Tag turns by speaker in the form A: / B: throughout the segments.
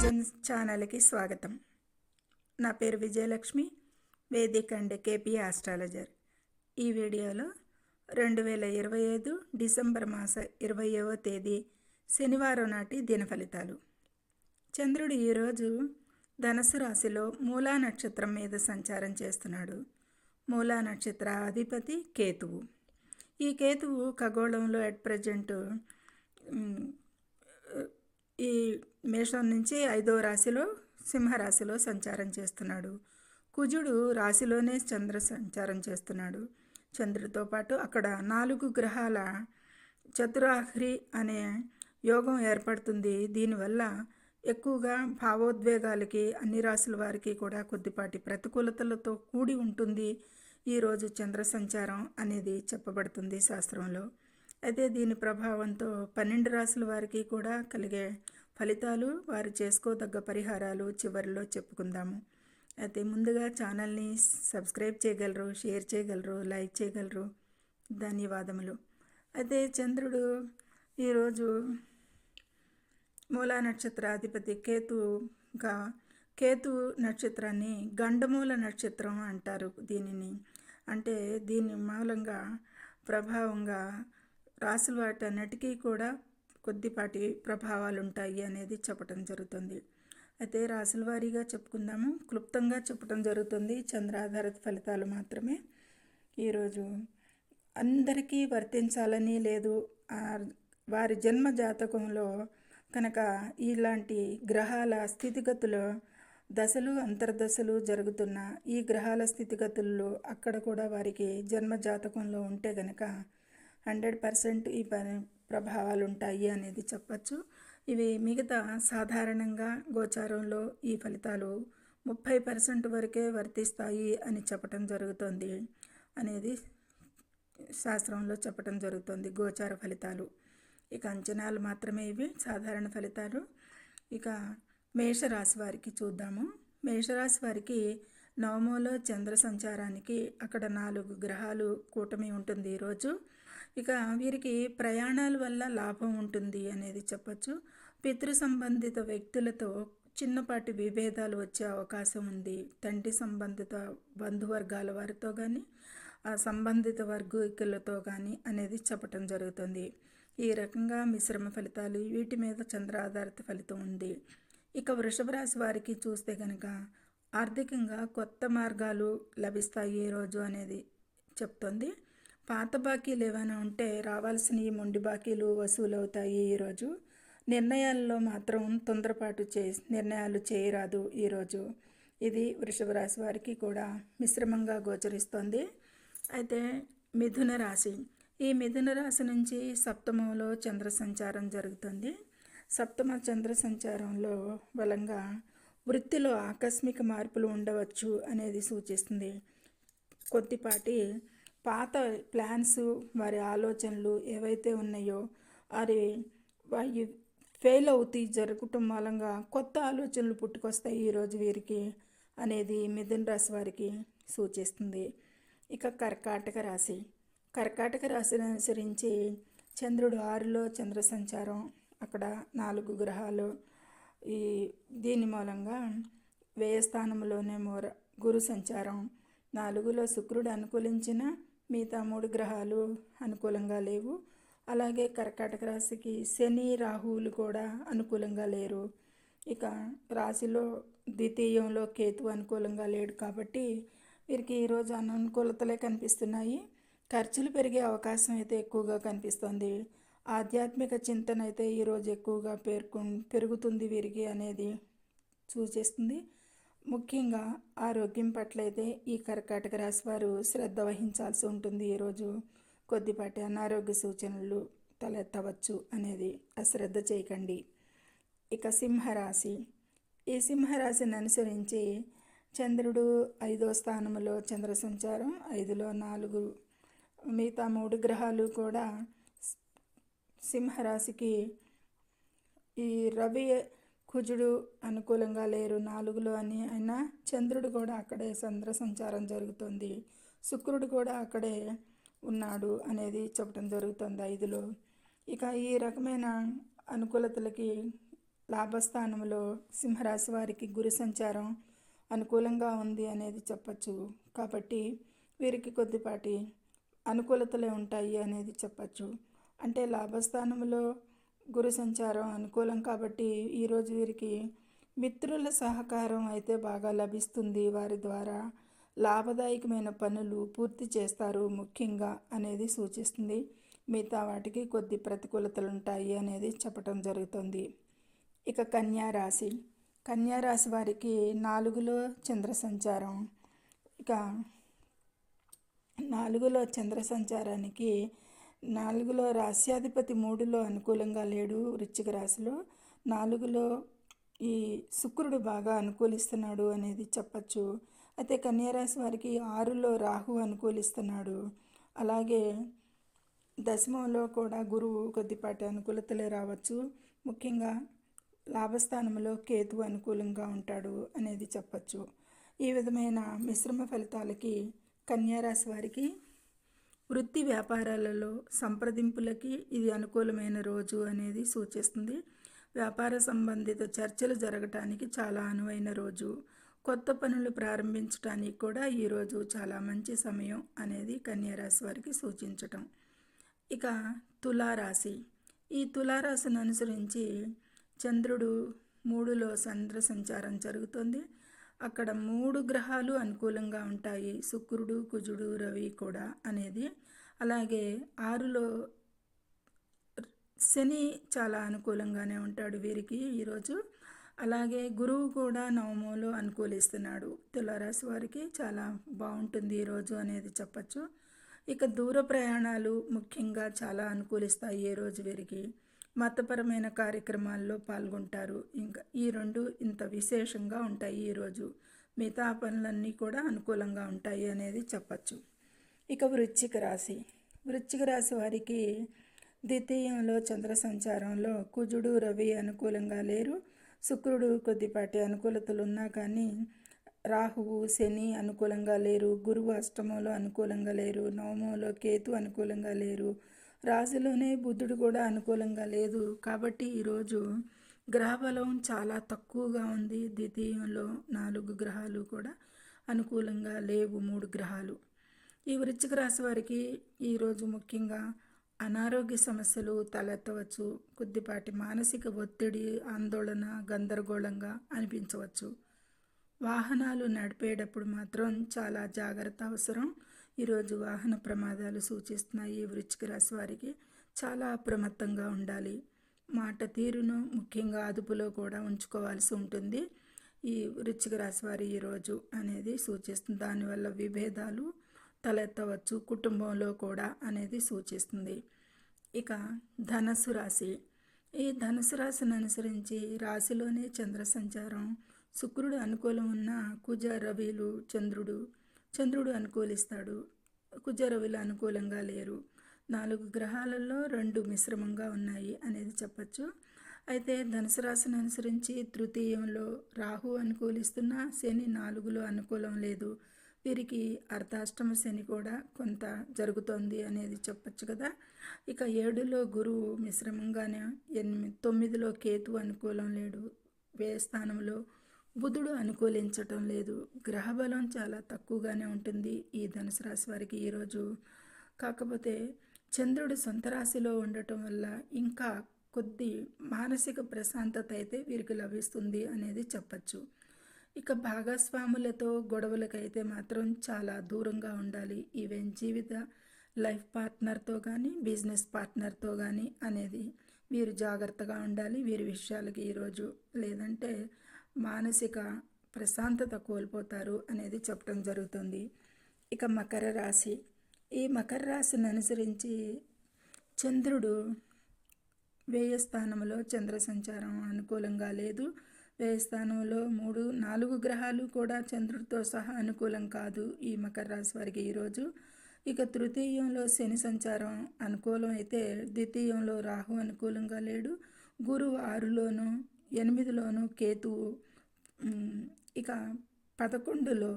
A: Vision ఛానల్కి స్వాగతం. నా పేరు విజయలక్ష్మి, వేదిక అండ్ కేపీ ఆస్ట్రాలజర్. ఈ వీడియోలో 2025 డిసెంబర్ మాస 20వ తేదీ శనివారం నాటి దిన ఫలితాలు. చంద్రుడు ఈరోజు ధనుసు రాశిలో మూలా నక్షత్రం మీద సంచారం చేస్తున్నాడు. మూలా నక్షత్ర అధిపతి కేతువు. ఈ కేతువు ఖగోళంలో అట్ ప్రజెంట్ ఈ మేషం నుంచి 5వ రాశిలో సింహరాశిలో సంచారం చేస్తున్నాడు. కుజుడు రాశిలోనే చంద్ర సంచారం చేస్తున్నాడు. చంద్రుడితో పాటు అక్కడ 4 గ్రహాల చతురాహ్రి అనే యోగం ఏర్పడుతుంది. దీనివల్ల ఎక్కువగా భావోద్వేగాలకి అన్ని రాశుల వారికి కూడా కొద్దిపాటి ప్రతికూలతలతో కూడి ఉంటుంది ఈరోజు చంద్ర సంచారం అనేది చెప్పబడుతుంది శాస్త్రంలో. అయితే దీని ప్రభావంతో 12 రాశుల వారికి కూడా కలిగే ఫలితాలు, వారు చేసుకోదగ్గ పరిహారాలు చివరిలో చెప్పుకుందాము. అయితే ముందుగా ఛానల్ని సబ్స్క్రైబ్ చేయగలరు, షేర్ చేయగలరు, లైక్ చేయగలరు. ధన్యవాదములు. అయితే చంద్రుడు ఈరోజు మూలా నక్షత్రాధిపతి కేతు నక్షత్రాన్ని గండమూల నక్షత్రం అంటారు దీనిని. అంటే దీని మూలంగా ప్రభావంగా రాశుల వాటన్నిటికీ కూడా కొద్దిపాటి ప్రభావాలు ఉంటాయి అనేది చెప్పడం జరుగుతుంది. అయితే రాశుల వారీగా చెప్పుకుందాము, క్లుప్తంగా చెప్పడం జరుగుతుంది. చంద్రాధారిత ఫలితాలు మాత్రమే ఈరోజు అందరికీ వర్తించాలని లేదు. వారి జన్మ జాతకంలో కనుక ఇలాంటి గ్రహాల స్థితిగతులు, దశలు అంతర్దశలు జరుగుతున్న ఈ గ్రహాల స్థితిగతుల్లో అక్కడ కూడా వారికి జన్మ జాతకంలో ఉంటే గనక 100% ఈ ప్రభావాలు ఉంటాయి అనేది చెప్పచ్చు. ఇవి మిగతా సాధారణంగా గోచారంలో ఈ ఫలితాలు 30% వరకే వర్తిస్తాయి అని చెప్పటం జరుగుతుంది అనేది శాస్త్రంలో చెప్పటం జరుగుతుంది. గోచార ఫలితాలు ఇక అంచనాలు మాత్రమే ఇవి, సాధారణ ఫలితాలు. ఇక మేషరాశి వారికి చూద్దాము. మేషరాశి వారికి నవమలో చంద్ర సంచారానికి అక్కడ 4 గ్రహాలు కూటమి ఉంటుంది ఈరోజు. ఇక వీరికి ప్రయాణాల వల్ల లాభం ఉంటుంది అనేది చెప్పచ్చు. పితృ సంబంధిత వ్యక్తులతో చిన్నపాటి విభేదాలు వచ్చే అవకాశం ఉంది. తండ్రి సంబంధిత బంధువర్గాల వారితో కానీ ఆ సంబంధిత వర్గీకులతో కానీ అనేది చెప్పటం జరుగుతుంది. ఈ రకంగా మిశ్రమ ఫలితాలు, వీటి మీద చంద్రాధారిత ఫలితం ఉంది. ఇక వృషభ రాశి వారికి చూస్తే కనుక ఆర్థికంగా కొత్త మార్గాలు లభిస్తాయి ఈరోజు అనేది చెప్తుంది. పాత బాకీలు ఏమైనా ఉంటే రావాల్సిన ఈ మొండి బాకీలు వసూలు అవుతాయి ఈరోజు. నిర్ణయాల్లో మాత్రం తొందరపాటు నిర్ణయాలు చేయరాదు ఈరోజు. ఇది వృషభ రాశి వారికి కూడా మిశ్రమంగా గోచరిస్తోంది. అయితే మిథున రాశి, ఈ మిథున రాశి నుంచి సప్తమంలో చంద్ర సంచారం జరుగుతుంది. సప్తమ చంద్ర సంచారంలో బలంగా వృత్తిలో ఆకస్మిక మార్పులు ఉండవచ్చు అనేది సూచిస్తుంది. కొద్దిపాటి పాత ప్లాన్స్, వారి ఆలోచనలు ఏవైతే ఉన్నాయో అవి ఫెయిల్ అవుతాయి జరగటం మూలంగా కొత్త ఆలోచనలు పుట్టుకొస్తాయి ఈరోజు వీరికి అనేది మిథున రాశి వారికి సూచిస్తుంది. ఇక కర్కాటక రాశి, కర్కాటక రాశిని అనుసరించి చంద్రుడు 6లో చంద్ర సంచారం, అక్కడ 4 గ్రహాలు దీని మూలంగా వ్యయస్థానంలోనే గురు సంచారం, 4లో శుక్రుడు అనుకూలించిన మిగతా 3 గ్రహాలు అనుకూలంగా లేవు. అలాగే కర్కాటక రాశికి శని, రాహువులు కూడా అనుకూలంగా లేరు. ఇక రాశిలో ద్వితీయంలో కేతు అనుకూలంగా లేడు కాబట్టి వీరికి ఈరోజు అననుకూలతలే కనిపిస్తున్నాయి. ఖర్చులు పెరిగే అవకాశం అయితే ఎక్కువగా కనిపిస్తుంది. ఆధ్యాత్మిక చింతన అయితే ఈరోజు ఎక్కువగా పెరుగుతుంది వీరికి అనేది సూచిస్తుంది. ముఖ్యంగా ఆరోగ్యం పట్ల అయితే ఈ కర్కాటక రాశి వారు శ్రద్ధ వహించాల్సి ఉంటుంది. ఈరోజు కొద్దిపాటి అనారోగ్య సూచనలు తలెత్తవచ్చు అనేది అశ్రద్ధ చేయకండి. ఇక సింహరాశి, ఈ సింహరాశిని అనుసరించి చంద్రుడు 5వ స్థానంలో చంద్ర సంచారం, 5లో 4 మిగతా 3 గ్రహాలు కూడా సింహరాశికి ఈ రవి, కుజుడు అనుకూలంగా లేరు 4లో అని అయినా చంద్రుడు కూడా అక్కడే చంద్ర సంచారం జరుగుతుంది. శుక్రుడు కూడా అక్కడే ఉన్నాడు అనేది చెప్పడం జరుగుతుంది 5లో. ఇక ఈ రకమైన అనుకూలతలకి లాభస్థానంలో సింహరాశి వారికి గురు సంచారం అనుకూలంగా ఉంది అనేది చెప్పచ్చు. కాబట్టి వీరికి కొద్దిపాటి అనుకూలతలే ఉంటాయి అనేది చెప్పచ్చు. అంటే లాభస్థానంలో గురు సంచారం అనుకూలం కాబట్టి ఈరోజు వీరికి మిత్రుల సహకారం అయితే బాగా లభిస్తుంది. వారి ద్వారా లాభదాయకమైన పనులు పూర్తి చేస్తారు ముఖ్యంగా అనేది సూచిస్తుంది. మిగతా వాటికి కొద్ది ప్రతికూలతలు ఉంటాయి అనేది చెప్పటం జరుగుతుంది. ఇక కన్యారాశి వారికి 4లో చంద్ర సంచారం. ఇక 4లో చంద్ర సంచారానికి 4లో రాశ్యాధిపతి 3లో అనుకూలంగా లేడు. వృశ్చిక రాశిలో 4లో ఈ శుక్రుడు బాగా అనుకూలిస్తున్నాడు అనేది చెప్పచ్చు. అయితే కన్యారాశి వారికి 6లో రాహు అనుకూలిస్తున్నాడు. అలాగే దశమంలో కూడా గురువు కొద్దిపాటి అనుకూలతలే రావచ్చు. ముఖ్యంగా లాభస్థానంలో కేతు అనుకూలంగా ఉంటాడు అనేది చెప్పచ్చు. ఈ విధమైన మిశ్రమ ఫలితాలకి కన్యారాశి వారికి వృత్తి వ్యాపారాలలో సంప్రదింపులకి ఇది అనుకూలమైన రోజు అనేది సూచిస్తుంది. వ్యాపార సంబంధిత చర్చలు జరగటానికి చాలా అనువైన రోజు. కొత్త పనులు ప్రారంభించడానికి కూడా ఈరోజు చాలా మంచి సమయం అనేది కన్యారాశి వారికి సూచించటం. ఇక తులారాశి. ఈ తులారాశిని అనుసరించి చంద్రుడు 3లో చంద్ర సంచారం జరుగుతుంది. అక్కడ 3 గ్రహాలు అనుకూలంగా ఉంటాయి. శుక్రుడు, కుజుడు, రవి కూడా అనేది. అలాగే 6లో శని చాలా అనుకూలంగానే ఉంటాడు వీరికి ఈరోజు. అలాగే గురువు కూడా నవమంలో అనుకూలిస్తున్నాడు. తులారాశి వారికి చాలా బాగుంటుంది ఈరోజు అనేది చెప్పచ్చు. ఇక దూర ప్రయాణాలు ముఖ్యంగా చాలా అనుకూలిస్తాయి ఈ రోజు వీరికి. మతపరమైన కార్యక్రమాల్లో పాల్గొంటారు. ఇంకా ఈ 2 ఇంత విశేషంగా ఉంటాయి ఈరోజు. మిగతా పనులన్నీ కూడా అనుకూలంగా ఉంటాయి అనేది చెప్పచ్చు. ఇక వృశ్చిక రాశి వారికి ద్వితీయంలో చంద్ర సంచారంలో కుజుడు, రవి అనుకూలంగా లేరు. శుక్రుడు కొద్దిపాటి అనుకూలతలు ఉన్నా కానీ రాహువు, శని అనుకూలంగా లేరు. గురువు అష్టమంలో అనుకూలంగా లేరు. నవమంలో కేతు అనుకూలంగా లేరు. రాశిలోనే బుధుడు కూడా అనుకూలంగా లేదు. కాబట్టి ఈరోజు గ్రహబలం చాలా తక్కువగా ఉంది. ద్వితీయంలో 4 గ్రహాలు కూడా అనుకూలంగా లేవు. 3 గ్రహాలు. ఈ వృశ్చిక రాశి వారికి ఈరోజు ముఖ్యంగా అనారోగ్య సమస్యలు తలెత్తవచ్చు. కొద్దిపాటి మానసిక ఒత్తిడి, ఆందోళన, గందరగోళంగా అనిపించవచ్చు. వాహనాలు నడిపేటప్పుడు మాత్రం చాలా జాగ్రత్త అవసరం. ఈరోజు వాహన ప్రమాదాలు సూచిస్తున్నాయి. వృశ్చిక రాశి వారికి చాలా అప్రమత్తంగా ఉండాలి. మాట తీరును ముఖ్యంగా అదుపులో కూడా ఉంచుకోవాల్సి ఉంటుంది. ఈ వృశ్చిక రాశి వారి ఈరోజు అనేది సూచిస్తుంది. దానివల్ల విభేదాలు తలెత్తవచ్చు కుటుంబంలో కూడా అనేది సూచిస్తుంది. ఇక ధనస్సు రాశి. ఈ ధనుసు రాశిని అనుసరించి రాశిలోనే చంద్ర సంచారం. శుక్రుడు అనుకూలం ఉన్న కుజ రవిలు చంద్రుడు అనుకూలిస్తాడు. కుజ రవిలు అనుకూలంగా లేరు. 4 గ్రహాలలో 2 మిశ్రమంగా ఉన్నాయి అనేది చెప్పచ్చు. అయితే ధనుసు రాశిని అనుసరించి తృతీయంలో రాహు అనుకూలిస్తున్న శని 4లో అనుకూలం లేదు. వీరికి అర్ధాష్టమ శని కూడా కొంత జరుగుతోంది అనేది చెప్పచ్చు కదా. ఇక 7లో గురువు మిశ్రమంగానే, 9లో కేతు అనుకూలం లేడు. వ్యయ స్థానంలో బుధుడు అనుకూలించటం లేదు. గ్రహబలం చాలా తక్కువగానే ఉంటుంది ఈ ధనుసు రాశి వారికి ఈరోజు. కాకపోతే చంద్రుడు సొంత రాశిలో ఉండటం వల్ల ఇంకా కొద్ది మానసిక ప్రశాంతత అయితే వీరికి లభిస్తుంది అనేది చెప్పచ్చు. ఇక భాగస్వాములతో గొడవలకైతే మాత్రం చాలా దూరంగా ఉండాలి. ఈవెన్ జీవిత లైఫ్ పార్ట్నర్తో కానీ బిజినెస్ పార్ట్నర్తో కానీ అనేది వీరు జాగ్రత్తగా ఉండాలి వీరి విషయాలకి ఈరోజు. లేదంటే మానసిక ప్రశాంతత కోల్పోతారు అనేది చెప్పడం జరుగుతుంది. ఇక మకర రాశి. ఈ మకర రాశిని అనుసరించి చంద్రుడు వ్యయ స్థానంలో చంద్ర సంచారం అనుకూలంగా లేదు. వ్యయ స్థానంలో 4 గ్రహాలు కూడా చంద్రుడితో సహా అనుకూలం కాదు ఈ మకర రాశి వారికి ఈరోజు. ఇక తృతీయంలో శని సంచారం అనుకూలం అయితే ద్వితీయంలో రాహు అనుకూలంగా లేడు. గురువు 6లోను 8లోను కేతువు, ఇక 11లో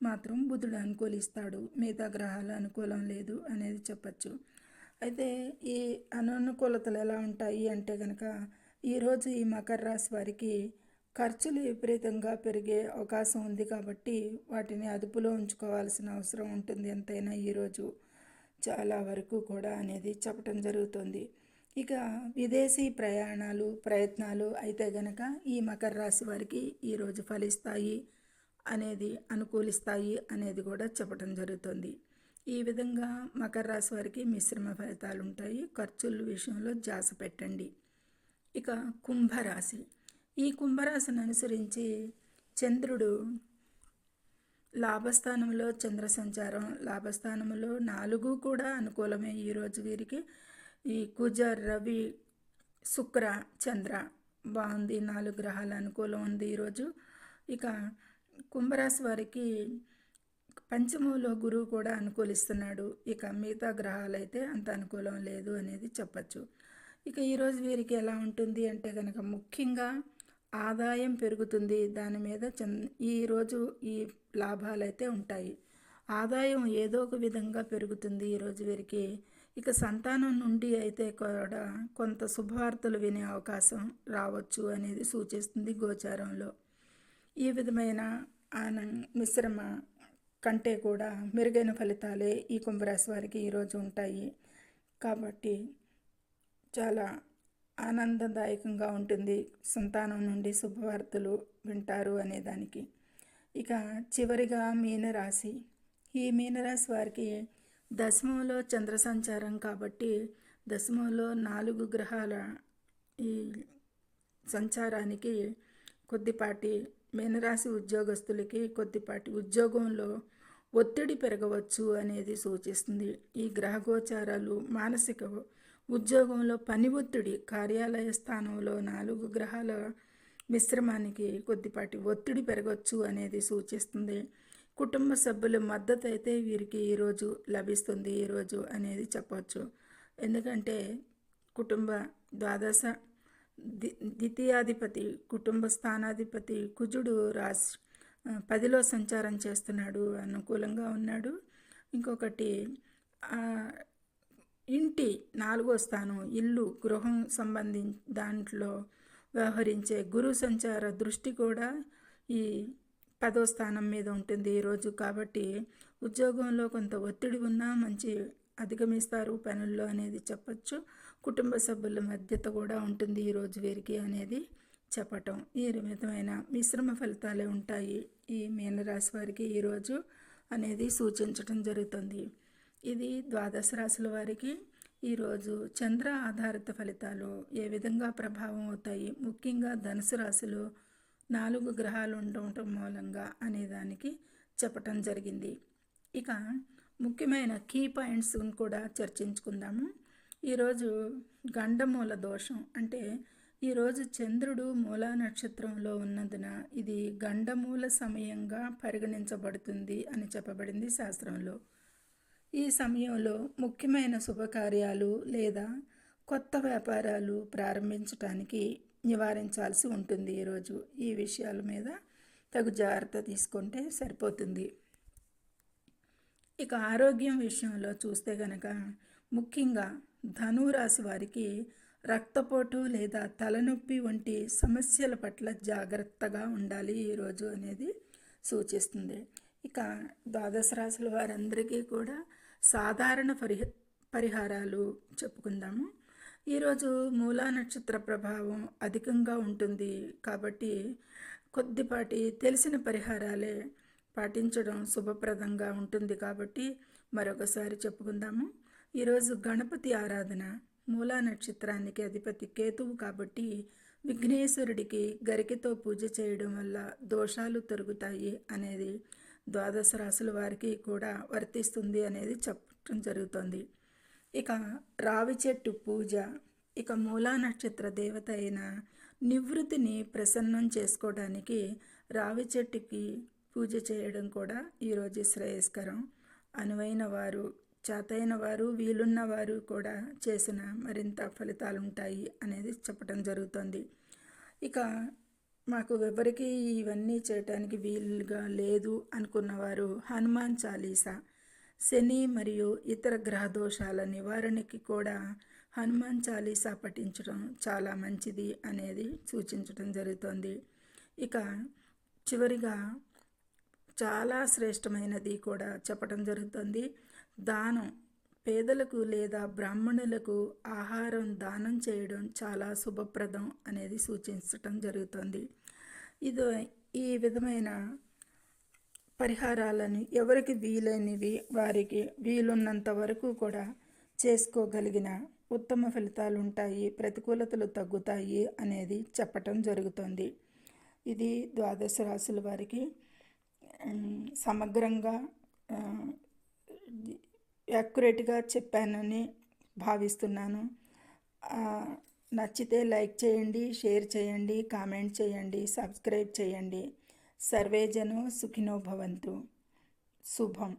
A: మాత్రం బుధుడు అనుకూలిస్తాడు. మిగతా గ్రహాలు అనుకూలం లేదు అనేది చెప్పచ్చు. అయితే ఈ అననుకూలతలు ఎలా ఉంటాయి అంటే కనుక ఈరోజు ఈ మకర రాశి వారికి ఖర్చులు విపరీతంగా పెరిగే అవకాశం ఉంది కాబట్టి వాటిని అదుపులో ఉంచుకోవాల్సిన అవసరం ఉంటుంది ఎంతైనా ఈరోజు చాలా వరకు కూడా అనేది చెప్పటం జరుగుతుంది. ఇక విదేశీ ప్రయత్నాలు అయితే గనక ఈ మకర రాశి వారికి ఈరోజు ఫలిస్తాయి అనేది అనుకూలిస్తాయి అనేది కూడా చెప్పటం జరుగుతుంది. ఈ విధంగా మకర రాశి వారికి మిశ్రమ ఫలితాలు ఉంటాయి. ఖర్చుల విషయంలో జాస పెట్టండి. ఇక కుంభరాశి, ఈ కుంభరాశిని అనుసరించి చంద్రుడు లాభస్థానంలో చంద్ర సంచారం, లాభస్థానంలో 4 కూడా అనుకూలమే ఈరోజు వీరికి. ఈ కుజ, రవి, శుక్ర, చంద్ర బాగుంది, 4 గ్రహాల అనుకూలం ఉంది ఈరోజు. ఇక కుంభరాశి వారికి పంచమంలో గురువు కూడా అనుకూలిస్తున్నాడు. ఇక మిగతా గ్రహాలు అయితే అంత అనుకూలం లేదు అనేది చెప్పచ్చు. ఇక ఈరోజు వీరికి ఎలా ఉంటుంది అంటే కనుక ముఖ్యంగా ఆదాయం పెరుగుతుంది. దాని మీద ఈరోజు ఈ లాభాలు అయితే ఉంటాయి. ఆదాయం ఏదో ఒక విధంగా పెరుగుతుంది ఈరోజు వీరికి. ఇక సంతానం నుండి అయితే కూడా కొంత శుభవార్తలు వినే అవకాశం రావచ్చు అనేది సూచిస్తుంది గోచారంలో. ఈ విధమైన మిశ్రమ కంటే కూడా మెరుగైన ఫలితాలే ఈ కుంభరాశి వారికి ఈరోజు ఉంటాయి. కాబట్టి చాలా ఆనందదాయకంగా ఉంటుంది. సంతానం నుండి శుభవార్తలు వింటారు అనేదానికి. ఇక చివరిగా మీనరాశి, ఈ మీనరాశి వారికి దశమంలో చంద్ర సంచారం కాబట్టి దశమంలో 4 గ్రహాల ఈ సంచారానికి కొద్దిపాటి మీనరాశి ఉద్యోగస్తులకి కొద్దిపాటి ఉద్యోగంలో ఒత్తిడి పెరగవచ్చు అనేది సూచిస్తుంది. ఈ గ్రహగోచారాలు మానసిక ఉద్యోగంలో పని ఒత్తిడి, కార్యాలయ స్థానంలో 4 గ్రహాల మిశ్రమానికి కొద్దిపాటి ఒత్తిడి పెరగవచ్చు అనేది సూచిస్తుంది. కుటుంబ సభ్యుల మద్దతు అయితే వీరికి ఈరోజు లభిస్తుంది ఈరోజు అనేది చెప్పవచ్చు. ఎందుకంటే కుటుంబ ద్వాదశ ద్వితీయాధిపతి, కుటుంబ స్థానాధిపతి కుజుడు 10లో సంచారం చేస్తున్నాడు, అనుకూలంగా ఉన్నాడు. ఇంకొకటి ఇంటి 4వ స్థానం, ఇల్లు, గృహం దాంట్లో వ్యవహరించే గురు సంచార దృష్టి కూడా ఈ 10వ స్థానం మీద ఉంటుంది ఈరోజు. కాబట్టి ఉద్యోగంలో కొంత ఒత్తిడి ఉన్నా మంచి అధిగమిస్తారు పనుల్లో అనేది చెప్పచ్చు. కుటుంబ సభ్యుల మధ్యత కూడా ఉంటుంది ఈరోజు వీరికి అనేది చెప్పటం. ఈ విధమైన మిశ్రమ ఫలితాలే ఉంటాయి ఈ మీనరాశి వారికి ఈరోజు అనేది సూచించటం జరుగుతుంది. ఇది ద్వాదశ రాశుల వారికి ఈరోజు చంద్ర ఆధారిత ఫలితాలు ఏ విధంగా ప్రభావం అవుతాయి, ముఖ్యంగా ధనుసు రాశిలో 4 గ్రహాలు ఉండటం మూలంగా అనేదానికి చెప్పటం జరిగింది. ఇక ముఖ్యమైన కీ పాయింట్స్ కూడా చర్చించుకుందాము. ఈరోజు గండమూల దోషం అంటే ఈరోజు చంద్రుడు మూలా నక్షత్రంలో ఉన్నందున ఇది గండమూల సమయంగా పరిగణించబడుతుంది అని చెప్పబడింది శాస్త్రంలో. ఈ సమయంలో ముఖ్యమైన శుభకార్యాలు లేదా కొత్త వ్యాపారాలు ప్రారంభించడానికి నివారించాల్సి ఉంటుంది ఈరోజు. ఈ విషయాల మీద తగు జాగ్రత్త తీసుకుంటే సరిపోతుంది. ఇక ఆరోగ్యం విషయంలో చూస్తే గనక ముఖ్యంగా ధనురాశి వారికి రక్తపోటు లేదా తలనొప్పి వంటి సమస్యల పట్ల జాగ్రత్తగా ఉండాలి ఈరోజు అనేది సూచిస్తుంది. ఇక ద్వాదశ రాశుల వారందరికీ కూడా సాధారణ పరిహారాలు చెప్పుకుందాము. ఈరోజు మూలా నక్షత్ర ప్రభావం అధికంగా ఉంటుంది కాబట్టి కొద్దిపాటి తెలిసిన పరిహారాలే పాటించడం శుభప్రదంగా ఉంటుంది కాబట్టి మరొకసారి చెప్పుకుందాము. ఈరోజు గణపతి ఆరాధన, మూలా నక్షత్రానికి అధిపతి కేతువు కాబట్టి విఘ్నేశ్వరుడికి గరికతో పూజ చేయడం వల్ల దోషాలు తొలగుతాయి అనేది ద్వాదశ రాశుల వారికి కూడా వర్తిస్తుంది అనేది చెప్పడం జరుగుతుంది. ఇక రావి చెట్టు పూజ, ఇక మూలా నక్షత్ర దేవత అయిన నివృత్తిని ప్రసన్నం చేసుకోవడానికి రావి చెట్టుకి పూజ చేయడం కూడా ఈరోజు శ్రేయస్కరం. అనువైన వారు, చేతైన వారు, వీలున్నవారు కూడా చేసిన మరింత ఫలితాలు ఉంటాయి అనేది చెప్పడం జరుగుతుంది. ఇక మాకు ఎవరికి ఇవన్నీ చేయటానికి వీలుగా లేదు అనుకున్నవారు హనుమాన్ చాలీసా, శని మరియు ఇతర గ్రహ దోషాల నివారణకి కూడా హనుమాన్ చాలీసా పఠించడం చాలా మంచిది అనేది సూచించడం జరుగుతుంది. ఇక చివరిగా చాలా శ్రేష్టమైనది కూడా చెప్పడం జరుగుతుంది. దానం, పేదలకు లేదా బ్రాహ్మణులకు ఆహారం దానం చేయడం చాలా శుభప్రదం అనేది సూచించటం జరుగుతుంది. ఇది ఈ విధమైన పరిహారాలను ఎవరికి వీలైనవి వారికి వీలున్నంత వరకు కూడా చేసుకోగలిగిన ఉత్తమ ఫలితాలు ఉంటాయి, ప్రతికూలతలు తగ్గుతాయి అనేది చెప్పటం జరుగుతుంది. ఇది ద్వాదశ రాశుల వారికి సమగ్రంగా యాక్యురేట్గా చెప్పానని భావిస్తున్నాను. నచ్చితే లైక్ చేయండి, షేర్ చేయండి, కామెంట్ చేయండి, సబ్స్క్రైబ్ చేయండి. సర్వేజను సుఖినో భవంతు. శుభం.